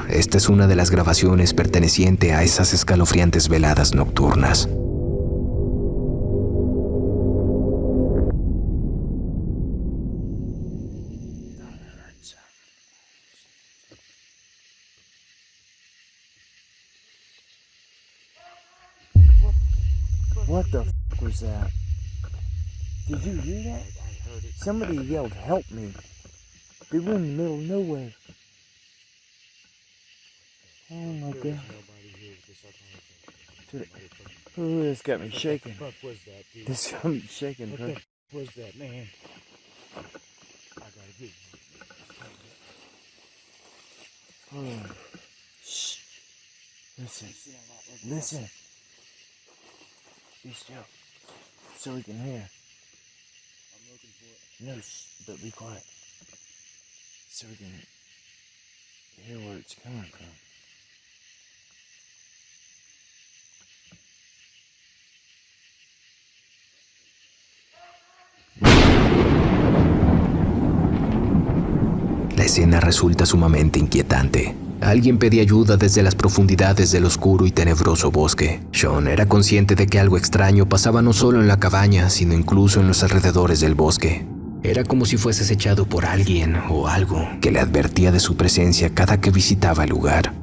esta es una de las grabaciones perteneciente a esas escalofriantes veladas nocturnas. What the f was that? Did you hear that? Somebody yelled, "Help me." They were in the middle of nowhere. Oh my god. Oh, this got me shaking. What the fuck was that, dude? This got me shaking, What bro. the fuck was that, man? I gotta get you. Oh. Shh. Listen. Listen. Be still. So we can hear. I'm looking for it. No, shh, but be quiet. So we can hear where it's coming from. La escena resulta sumamente inquietante. Alguien pedía ayuda desde las profundidades del oscuro y tenebroso bosque. Sean era consciente de que algo extraño pasaba no solo en la cabaña, sino incluso en los alrededores del bosque. Era como si fuese acechado por alguien o algo que le advertía de su presencia cada que visitaba el lugar.